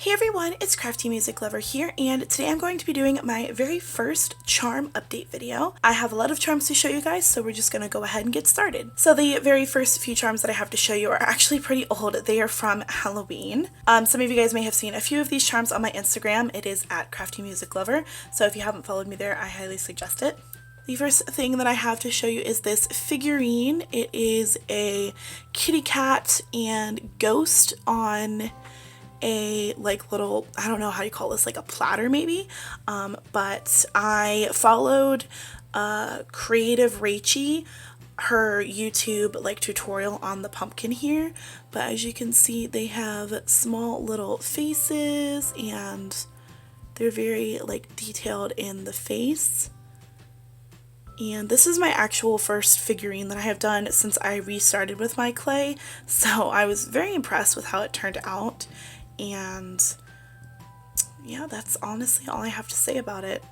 Hey everyone, it's Crafty Music Lover here, and today I'm going to be doing my very first charm update video. I have a lot of charms to show you guys, so we're just going to go ahead and get started. So the very first few charms that I have to show you are actually pretty old. They are from Halloween. Some of you guys may have seen a few of these charms on my Instagram. It is at Crafty Music Lover, so if you haven't followed me there, I highly suggest it. The first thing that I have to show you is this figurine. It is a kitty cat and ghost on a little, I don't know how you call this, like a platter maybe, but I followed Creative Rachie, her YouTube tutorial on the pumpkin here, but as you can see they have small little faces and they're very detailed in the face. And this is my actual first figurine that I have done since I restarted with my clay, so I was very impressed with how it turned out. And yeah, that's honestly all I have to say about it.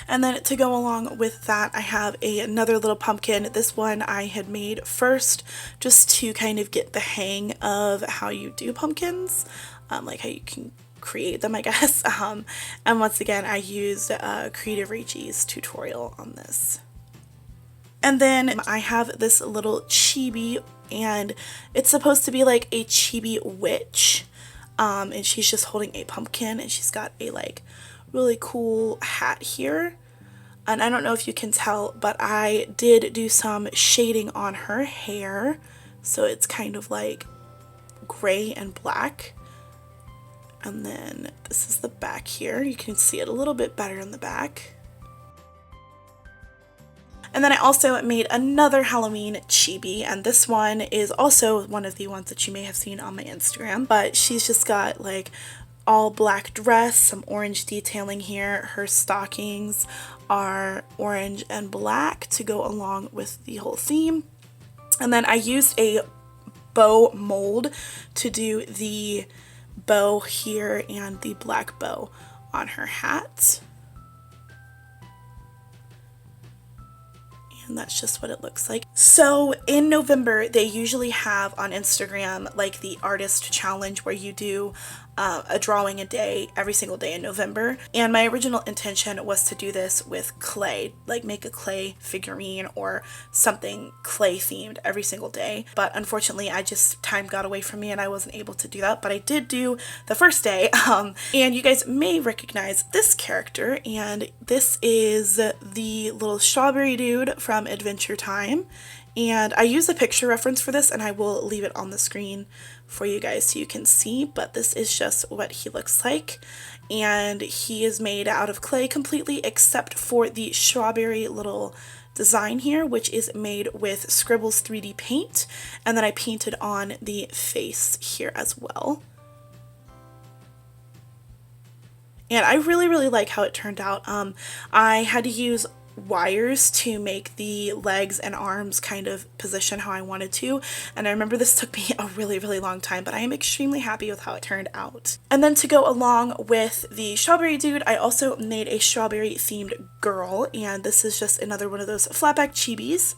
And then to go along with that, I have another little pumpkin. This one I had made first just to kind of get the hang of how you do pumpkins, like how you can create them, I guess. And once again, I used Creative Rachie's tutorial on this. And then I have this little chibi, and it's supposed to be like a Chibi Witch. And she's just holding a pumpkin, and she's got a really cool hat here. And I don't know if you can tell, but I did do some shading on her hair, so it's kind of like gray and black. And then this is the back here. You can see it a little bit better in the back. And then I also made another Halloween chibi, and this one is also one of the ones that you may have seen on my Instagram, but she's just got all black dress, some orange detailing here. Her stockings are orange and black to go along with the whole theme. And then I used a bow mold to do the bow here and the black bow on her hat. And that's just what it looks like. So in November, they usually have on Instagram the artist challenge where you do a drawing a day every single day in November. And my original intention was to do this with clay, make a clay figurine or something clay themed every single day. But unfortunately, time got away from me and I wasn't able to do that. But I did do the first day. And you guys may recognize this character, and this is the little strawberry dude from Adventure Time. And I use a picture reference for this, and I will leave it on the screen for you guys so you can see, but this is just what he looks like. And he is made out of clay completely except for the strawberry little design here, which is made with Scribbles 3D paint, and then I painted on the face here as well. And I really like how it turned out. I had to use wires to make the legs and arms kind of position how I wanted to, and I remember this took me a really long time, but I am extremely happy with how it turned out. And then to go along with the strawberry dude, I also made a strawberry themed girl, and this is just another one of those flatback chibis.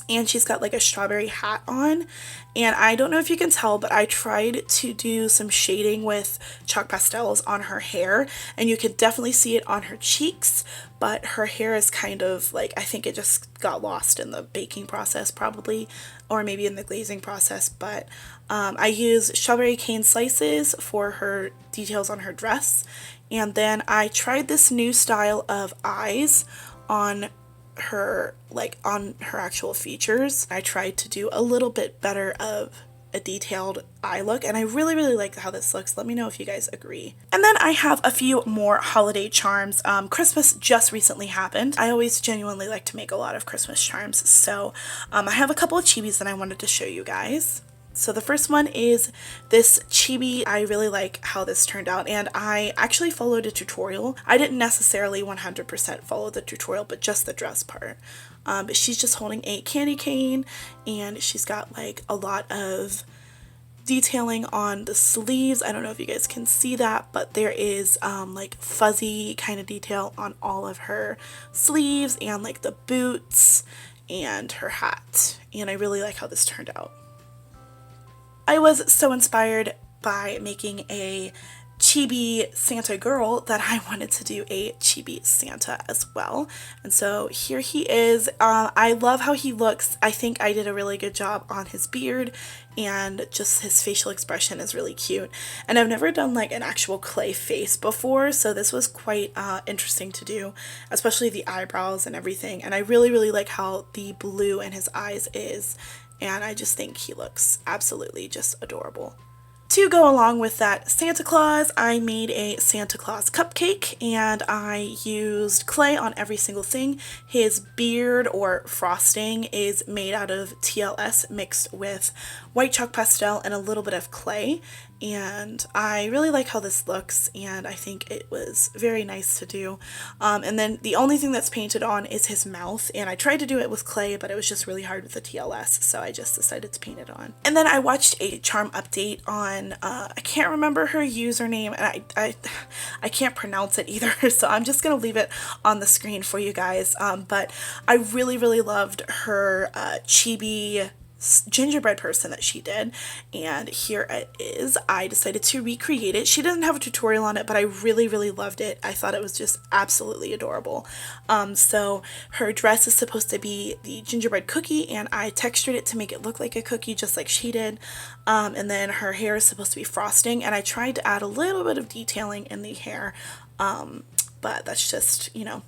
And she's got a strawberry hat on, and I don't know if you can tell, but I tried to do some shading with chalk pastels on her hair, and you can definitely see it on her cheeks, but her hair is kind of I think it just got lost in the baking process probably, or maybe in the glazing process. But I used strawberry cane slices for her details on her dress, and then I tried this new style of eyes on her on her actual features. I tried to do a little bit better of a detailed eye look, and I really like how this looks. Let me know if you guys agree. And then I have a few more holiday charms. Christmas just recently happened. I always genuinely like to make a lot of Christmas charms, so I have a couple of chibis that I wanted to show you guys. So the first one is this chibi. I really like how this turned out, and I actually followed a tutorial. I didn't necessarily 100% follow the tutorial, but just the dress part. But she's just holding a candy cane, and she's got a lot of detailing on the sleeves. I don't know if you guys can see that, but there is fuzzy kind of detail on all of her sleeves and the boots and her hat. And I really like how this turned out. I was so inspired by making a Chibi Santa girl that I wanted to do a Chibi Santa as well. And so here he is. I love how he looks. I think I did a really good job on his beard, and just his facial expression is really cute. And I've never done like an actual clay face before, so this was quite interesting to do, especially the eyebrows and everything. And I really like how the blue in his eyes is, and I just think he looks absolutely just adorable. To go along with that Santa Claus, I made a Santa Claus cupcake, and I used clay on every single thing. His beard or frosting is made out of TLS mixed with white chalk pastel and a little bit of clay, and I really like how this looks, and I think it was very nice to do. And then the only thing that's painted on is his mouth, and I tried to do it with clay, but it was just really hard with the TLS, so I just decided to paint it on. And then I watched a charm update on, I can't remember her username, and I can't pronounce it either, so I'm just gonna leave it on the screen for you guys. But I really loved her chibi gingerbread person that she did, and here it is. I decided to recreate it. She doesn't have a tutorial on it, but I really loved it. I thought it was just absolutely adorable. So her dress is supposed to be the gingerbread cookie, and I textured it to make it look like a cookie just like she did. And then her hair is supposed to be frosting, and I tried to add a little bit of detailing in the hair, but that's just, you know,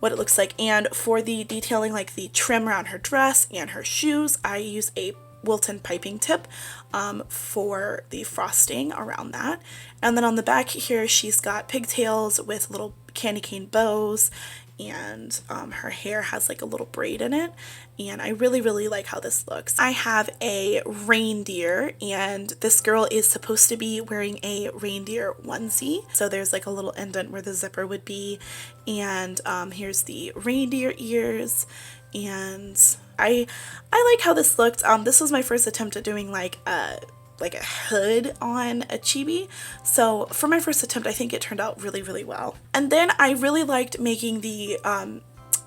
what it looks like. And for the detailing, like the trim around her dress and her shoes, I use a Wilton piping tip for the frosting around that. And then on the back here, she's got pigtails with little candy cane bows, and her hair has like a little braid in it, and I really like how this looks. I have a reindeer, and this girl is supposed to be wearing a reindeer onesie, so there's like a little indent where the zipper would be, and here's the reindeer ears, and I like how this looked. This was my first attempt at doing like a hood on a chibi, so for my first attempt I think it turned out really well. And then I really liked making the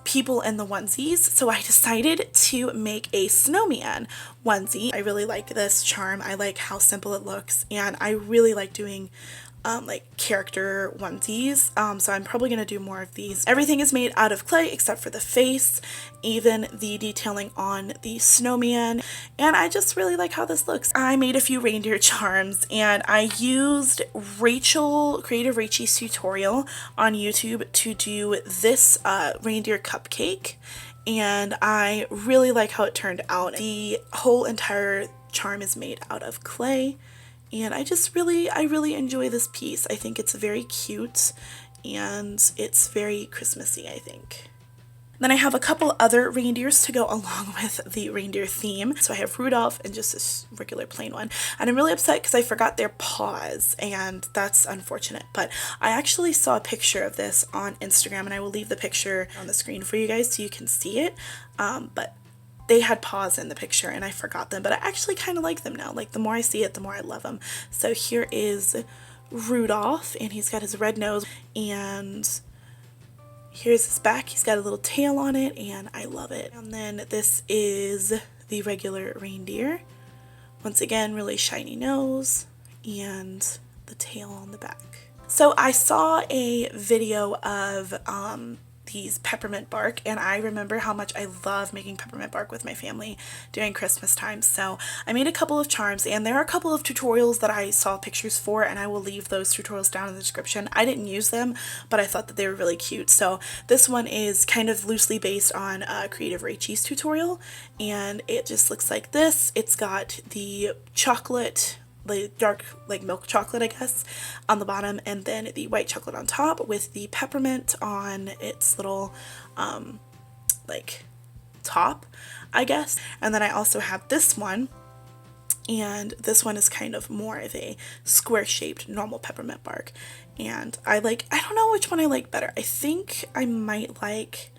people in the onesies, so I decided to make a snowman onesie. I really like this charm. I like how simple it looks, and I really like doing like character onesies, so I'm probably gonna do more of these. Everything is made out of clay except for the face, even the detailing on the snowman, and I just really like how this looks. I made a few reindeer charms, and I used Creative Rachel's tutorial on YouTube to do this reindeer cupcake, and I really like how it turned out. The whole entire charm is made out of clay, and I really enjoy this piece. I think it's very cute, and it's very Christmassy, I think. Then I have a couple other reindeers to go along with the reindeer theme. So I have Rudolph and just this regular plain one. And I'm really upset because I forgot their paws, and that's unfortunate. But I actually saw a picture of this on Instagram, and I will leave the picture on the screen for you guys so you can see it. But they had paws in the picture and I forgot them, but I actually kind of like them now. Like, the more I see it, the more I love them. So here is Rudolph, and he's got his red nose, and here's his back. He's got a little tail on it, and I love it. And then this is the regular reindeer. Once again, really shiny nose and the tail on the back. So I saw a video of these peppermint bark, and I remember how much I love making peppermint bark with my family during Christmas time, so I made a couple of charms, and there are a couple of tutorials that I saw pictures for, and I will leave those tutorials down in the description. I didn't use them, but I thought that they were really cute. So this one is kind of loosely based on Creative Rachel's tutorial, and it just looks like this. It's got the chocolate, the dark like milk chocolate, I guess, on the bottom, and then the white chocolate on top with the peppermint on its little like top, I guess. And then I also have this one, and this one is kind of more of a square shaped normal peppermint bark, and I don't know which one I like better. I think I might like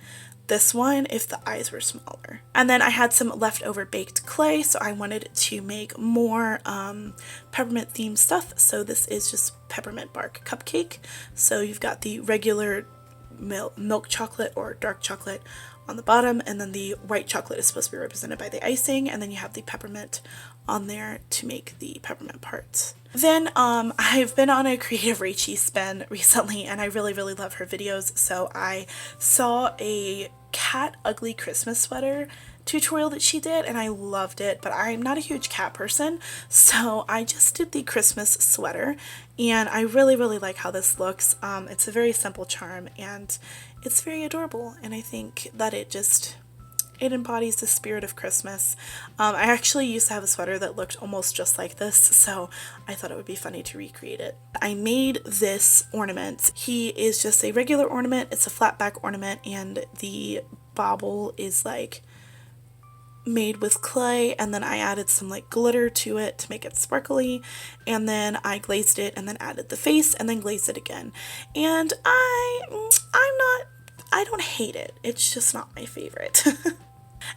this one if the eyes were smaller. And then I had some leftover baked clay, so I wanted to make more peppermint themed stuff, so this is just peppermint bark cupcake. So you've got the regular milk chocolate or dark chocolate on the bottom, and then the white chocolate is supposed to be represented by the icing, and then you have the peppermint on there to make the peppermint parts. Then I've been on a Creative Rachie spin recently, and I really love her videos. So I saw a cat ugly Christmas sweater tutorial that she did, and I loved it, but I'm not a huge cat person, so I just did the Christmas sweater, and I really like how this looks. It's a very simple charm, and it's very adorable, and I think that it embodies the spirit of Christmas. I actually used to have a sweater that looked almost just like this, so I thought it would be funny to recreate it. I made this ornament. He is just a regular ornament. It's a flat back ornament, and the bauble is like made with clay, and then I added some like glitter to it to make it sparkly, and then I glazed it and then added the face and then glazed it again. And I don't hate it. It's just not my favorite.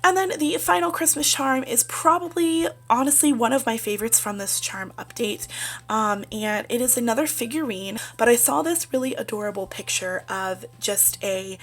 And then the final Christmas charm is probably, honestly, one of my favorites from this charm update, and it is another figurine, but I saw this really adorable picture of just a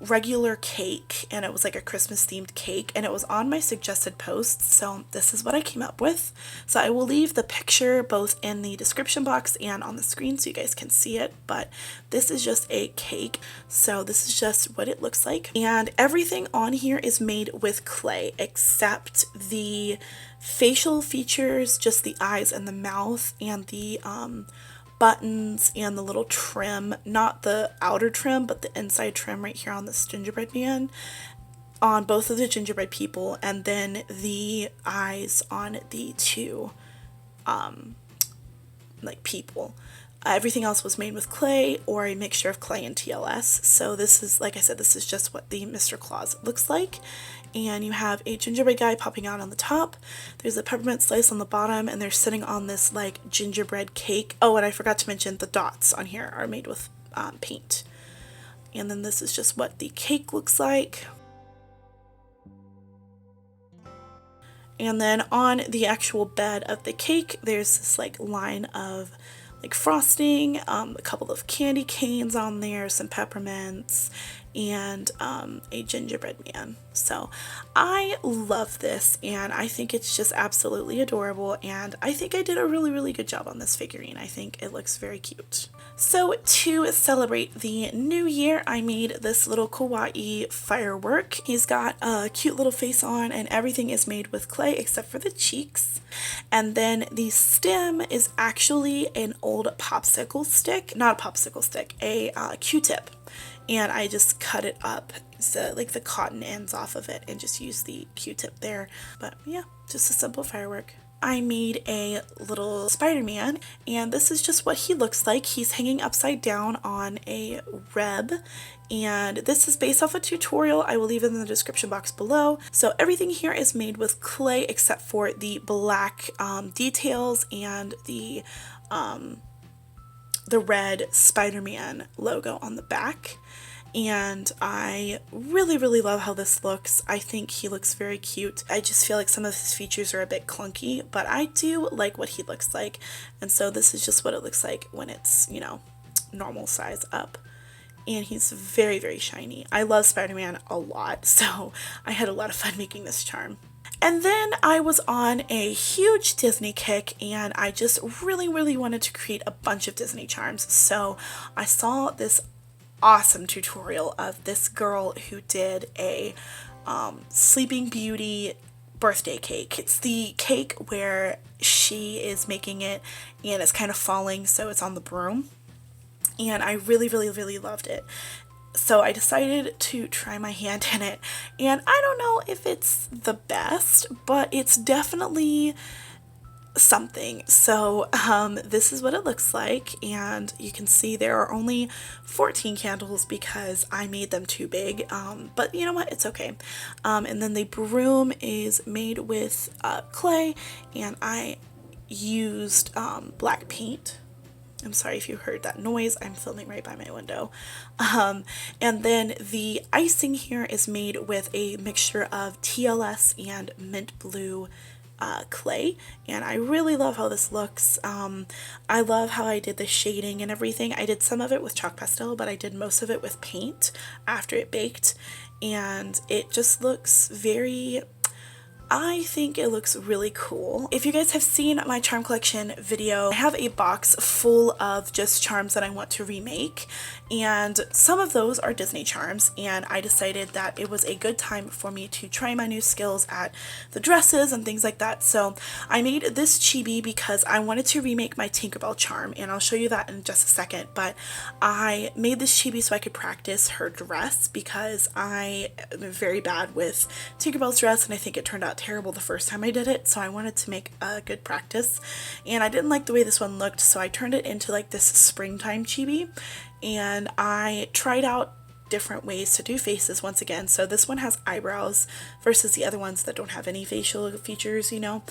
regular cake, and it was like a Christmas themed cake, and it was on my suggested posts, so this is what I came up with. So I will leave the picture both in the description box and on the screen so you guys can see it, but this is just a cake, so this is just what it looks like, and everything on here is made with clay except the facial features, just the eyes and the mouth and the buttons and the little trim, not the outer trim but the inside trim right here on this gingerbread man, on both of the gingerbread people, and then the eyes on the two like people. Everything else was made with clay or a mixture of clay and TLS. So this is, like I said, this is just what the Mr. Claus looks like. And you have a gingerbread guy popping out on the top. There's a peppermint slice on the bottom, and they're sitting on this like gingerbread cake. Oh, and I forgot to mention the dots on here are made with paint. And then this is just what the cake looks like. And then on the actual bed of the cake, there's this like line of like frosting, a couple of candy canes on there, some peppermints, and a gingerbread man. So I love this, and I think it's just absolutely adorable, and I think I did a really good job on this figurine. I think it looks very cute. So to celebrate the new year, I made this little Kawaii Firework. He's got a cute little face on, and everything is made with clay except for the cheeks. And then the stem is actually an old popsicle stick, not a popsicle stick, a Q-tip. And I just cut it up, so like the cotton ends off of it, and just use the Q-tip there. But yeah, just a simple firework. I made a little Spider-Man, and this is just what he looks like. He's hanging upside down on a reb, and this is based off a tutorial. I will leave it in the description box below. So everything here is made with clay except for the black details and the red Spider-Man logo on the back. And I really love how this looks. I think he looks very cute. I just feel like some of his features are a bit clunky, but I do like what he looks like. And so this is just what it looks like when it's, you know, normal size up. And he's very shiny. I love Spider-Man a lot, so I had a lot of fun making this charm. And then I was on a huge Disney kick, and I just really wanted to create a bunch of Disney charms. So I saw this awesome tutorial of this girl who did a Sleeping Beauty birthday cake. It's the cake where she is making it and it's kind of falling, so it's on the broom. And I really loved it. So I decided to try my hand in it, and I don't know if it's the best, but it's definitely something. So this is what it looks like, and you can see there are only 14 candles because I made them too big, but you know what, it's okay. And then the broom is made with clay, and I used black paint. I'm sorry if you heard that noise, I'm filming right by my window. And then the icing here is made with a mixture of TLS and mint blue clay, and I really love how this looks. I love how I did the shading and everything. I did some of it with chalk pastel, but I did most of it with paint after it baked, and it just looks very, I think it looks really cool. If you guys have seen my charm collection video, I have a box full of just charms that I want to remake, and some of those are Disney charms, and I decided that it was a good time for me to try my new skills at the dresses and things like that. So I made this chibi because I wanted to remake my Tinkerbell charm, and I'll show you that in just a second, but I made this chibi so I could practice her dress because I am very bad with Tinkerbell's dress, and I think it turned out terrible the first time I did it, so I wanted to make a good practice, and I didn't like the way this one looked, so I turned it into like this springtime chibi, and I tried out different ways to do faces once again. So this one has eyebrows versus the other ones that don't have any facial features, you know.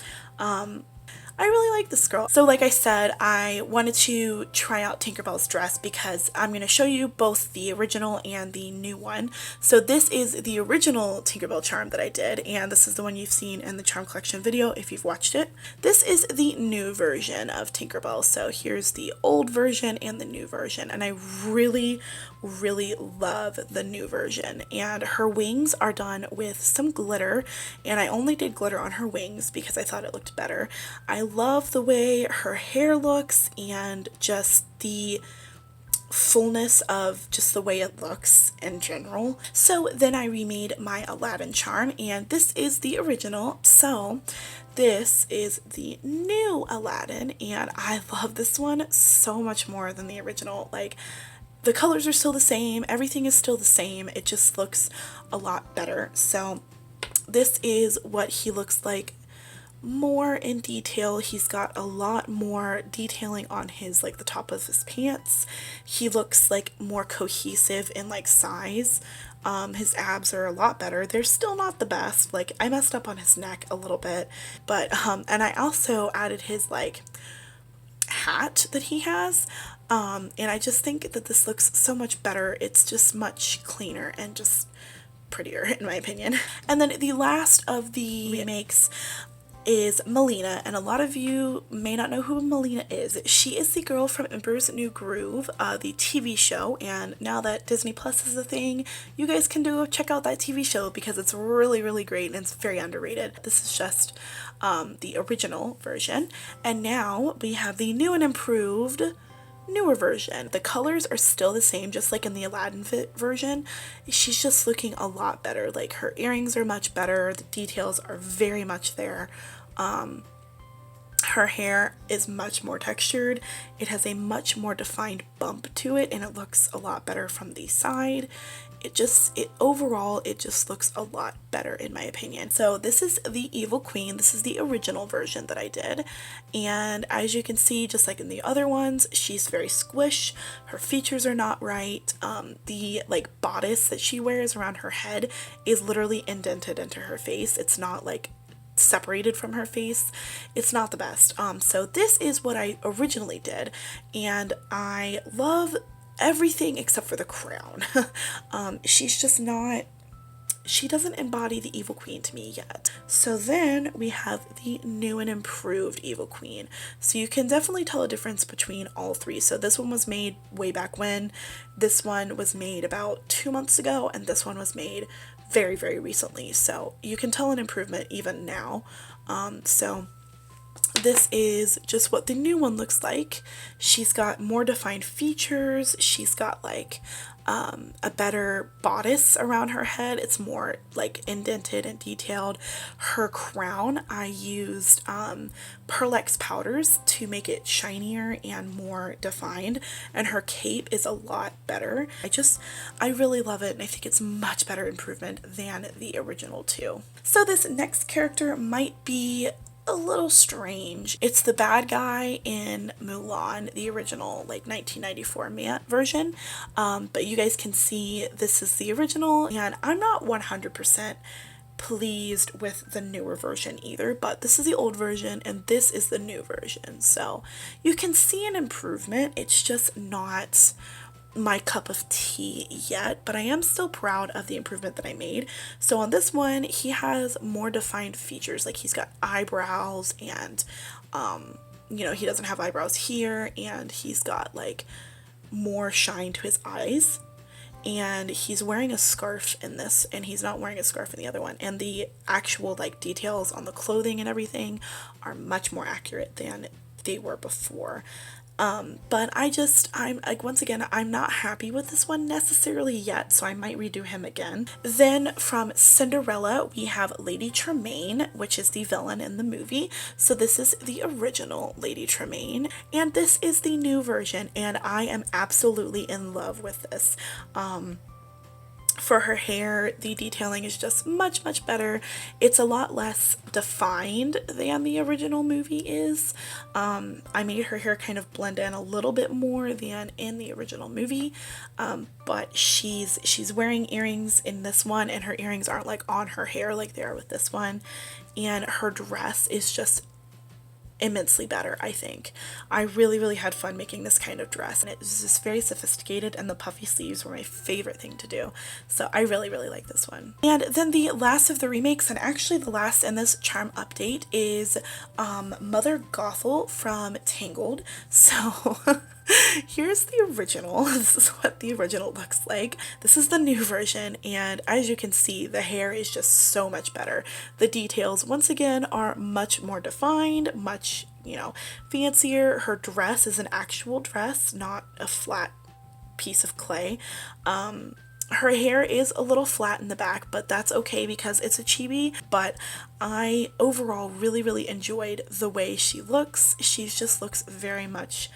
I really like this girl. So like I said, I wanted to try out Tinkerbell's dress because I'm going to show you both the original and the new one. So this is the original Tinkerbell charm that I did, and this is the one you've seen in the charm collection video if you've watched it. This is the new version of Tinkerbell. So here's the old version and the new version, and I really love the new version. And her wings are done with some glitter, and I only did glitter on her wings because I thought it looked better. I love the way her hair looks and just the fullness of just the way it looks in general. So then I remade my Aladdin charm, and this is the original. So this is the new Aladdin, and I love this one so much more than the original. Like, the colors are still the same, everything is still the same, it just looks a lot better. So this is what he looks like more in detail. He's got a lot more detailing on his, like, the top of his pants. He looks like more cohesive in like size. His abs are a lot better. They're still not the best. Like, I messed up on his neck a little bit, but and I also added his like hat that he has, and I just think that this looks so much better. It's just much cleaner and just prettier in my opinion. And then the last of the remakes is Melina, and a lot of you may not know who Melina is. She is the girl from Emperor's New Groove, the TV show, and now that Disney Plus is a thing, you guys can go check out that TV show because it's really great and it's very underrated. This is just the original version, and now we have the new and improved newer version. The colors are still the same, just like in the Aladdin version. She's just looking a lot better. Like, her earrings are much better, the details are very much there. Her hair is much more textured, it has a much more defined bump to it, and it looks a lot better from the side. Overall, it just looks a lot better in my opinion. So this is the Evil Queen. This is the original version that I did, and as you can see, just like in the other ones, she's very squish. Her features are not right. The like bodice that she wears around her head is literally indented into her face. It's not like separated from her face. It's not the best. So this is what I originally did, and I love everything except for the crown. She's just not, she doesn't embody the Evil Queen to me yet. So then we have the new and improved Evil Queen. So you can definitely tell a difference between all three. So this one was made way back when, this one was made about 2 months ago, and this one was made very recently. So you can tell an improvement even now. So this is just what the new one looks like. She's got more defined features. She's got like a better bodice around her head. It's more like indented and detailed. Her crown, I used Pearl-X powders to make it shinier and more defined, and her cape is a lot better. I really love it, and I think it's much better improvement than the original too. So this next character might be a little strange. It's the bad guy in Mulan, the original like 1994 version, but you guys can see this is the original, and I'm not 100% pleased with the newer version either, but this is the old version and this is the new version, so you can see an improvement. It's just not my cup of tea yet, but I am still proud of the improvement that I made. So on this one, he has more defined features, like he's got eyebrows, and you know, he doesn't have eyebrows here, and he's got like more shine to his eyes. and he's wearing a scarf in this, and he's not wearing a scarf in the other one, and the actual like details on the clothing and everything are much more accurate than they were before. But I'm like, once again, I'm not happy with this one necessarily yet, so I might redo him again. Then from Cinderella, we have Lady Tremaine, which is the villain in the movie. So this is the original Lady Tremaine, and this is the new version, and I am absolutely in love with this. For her hair, the detailing is just much, much better. It's a lot less defined than the original movie is. I made her hair kind of blend in a little bit more than in the original movie, but she's wearing earrings in this one, and her earrings aren't like on her hair like they are with this one, and her dress is just immensely better, I think. I really had fun making this kind of dress, and it was just very sophisticated, and the puffy sleeves were my favorite thing to do. So I really like this one. And then the last of the remakes, and actually the last in this charm update, is Mother Gothel from Tangled. So here's the original. This is what the original looks like. This is the new version, and as you can see, the hair is just so much better. The details, once again, are much more defined, much, you know, fancier. Her dress is an actual dress, not a flat piece of clay. Her hair is a little flat in the back, but that's okay because it's a chibi. But I overall really enjoyed the way she looks. She just looks very much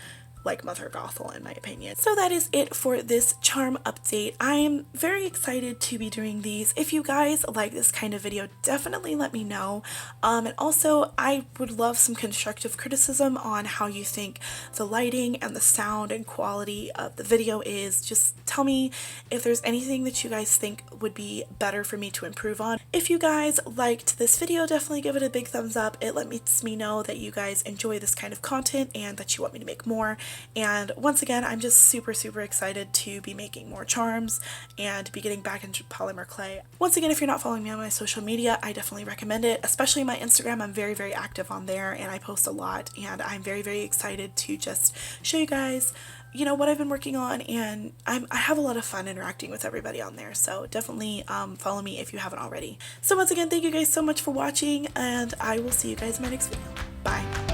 like Mother Gothel, in my opinion. So that is it for this charm update. I am very excited to be doing these. If you guys like this kind of video, definitely let me know. And also, I would love some constructive criticism on how you think the lighting and the sound and quality of the video is. Just tell me if there's anything that you guys think would be better for me to improve on. If you guys liked this video, definitely give it a big thumbs up. It lets me know that you guys enjoy this kind of content and that you want me to make more. And once again, I'm just super excited to be making more charms and be getting back into polymer clay. Once again, if you're not following me on my social media, I definitely recommend it, especially my Instagram. I'm very active on there, and I post a lot, and I'm very excited to just show you guys, you know, what I've been working on, and I have a lot of fun interacting with everybody on there. So definitely follow me if you haven't already. So once again, thank you guys so much for watching, and I will see you guys in my next video. Bye.